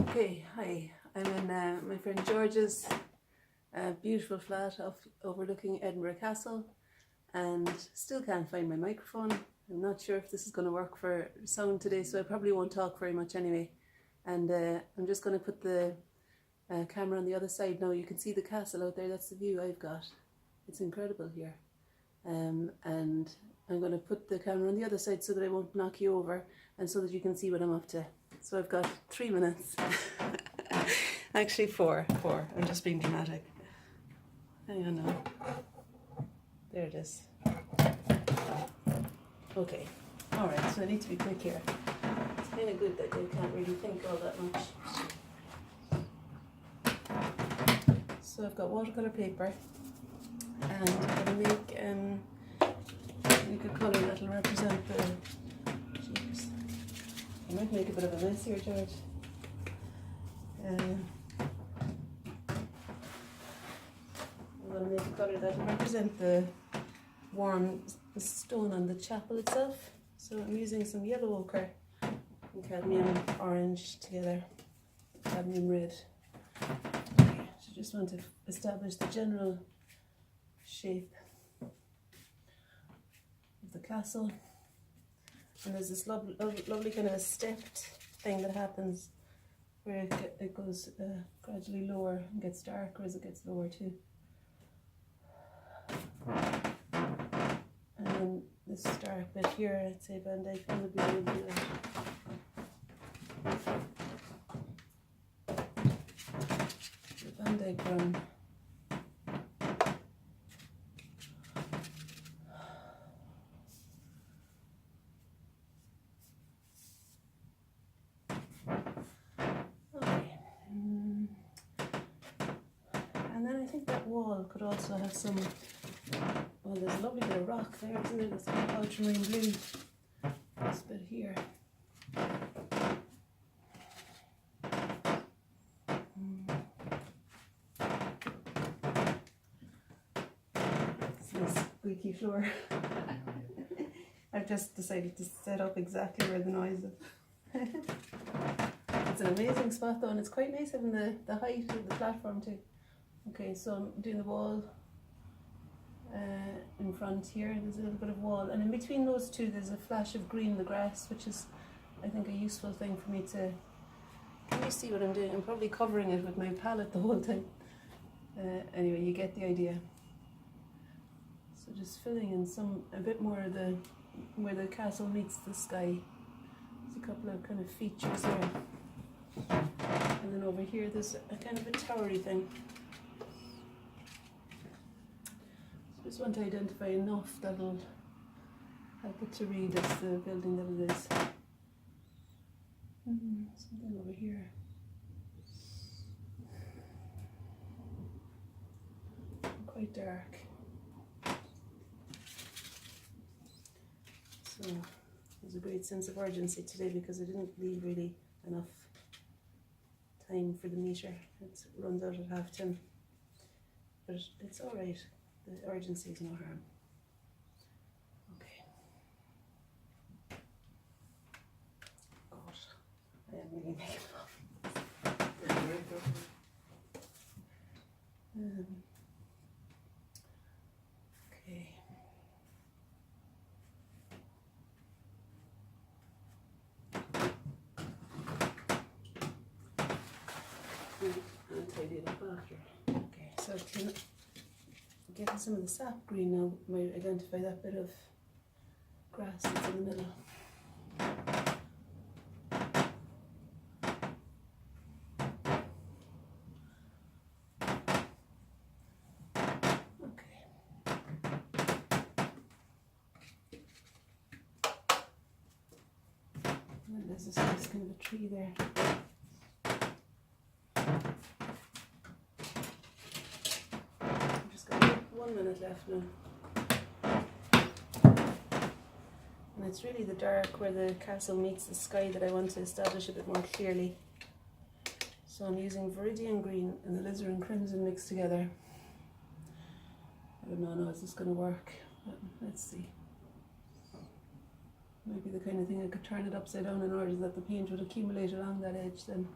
Okay, hi. I'm in my friend George's beautiful flat overlooking Edinburgh Castle, and still can't find my microphone. I'm not sure if this is going to work for sound today, so I probably won't talk very much anyway. And I'm just going to put the camera on the other side now. You can see the castle out there. That's the view I've got. It's incredible here. And I'm going to put the camera on the other side so that I won't knock you over, and so that you can see what I'm up to. So I've got 3 minutes. Actually four. I'm just being dramatic. Hang on now. There it is. Okay. Alright, so I need to be quick here. It's kind of good that I can't really think all that much. So I've got watercolour paper, and I'm going to make a colour that will represent the... Jeez. I might make a bit of a mess here, George. I'm going to make a colour that will represent the warm stone on the chapel itself. So I'm using some yellow ochre and cadmium orange together, cadmium red. Okay, so just want to establish the general shape of the castle. And there's this lovely kind of a stepped thing that happens where it goes gradually lower and gets darker as it gets lower too. And then this dark bit here, I'd say Van Dyke would be able to do that. The Van Dyke run. And then I think that wall could also have some, well, there's a lovely bit of rock there, isn't there? This ultramarine blue, this bit here. It's this squeaky floor. I've just decided to set up exactly where the noise is. It's an amazing spot though, and it's quite nice having the height of the platform too. Okay, so I'm doing the wall in front here. There's a little bit of wall, and in between those two there's a flash of green in the grass, which is, I think, a useful thing for me to... Can you see what I'm doing? I'm probably covering it with my palette the whole time. Anyway, you get the idea. So just filling in a bit more of where the castle meets the sky. There's a couple of kind of features there. And then over here there's a kind of a towery thing. Just want to identify enough that'll help it to read as the building that it is. Something over here. Quite dark. So there's a great sense of urgency today because I didn't leave really enough time for the meter. It runs out at 10:30. But it's alright. The urgency is no harm. Okay. Gosh, I am really making it up. Okay. I'll tidy it up after. Okay, so getting some of the sap green now might identify that bit of grass that's in the middle. Okay. And there's this nice kind of a tree there. I've just got 1 minute left now. And it's really the dark where the castle meets the sky that I want to establish a bit more clearly. So I'm using Viridian Green and Alizarin Crimson mixed together. I don't know is this going to work, but let's see. Might be the kind of thing I could turn it upside down in order that the paint would accumulate along that edge then.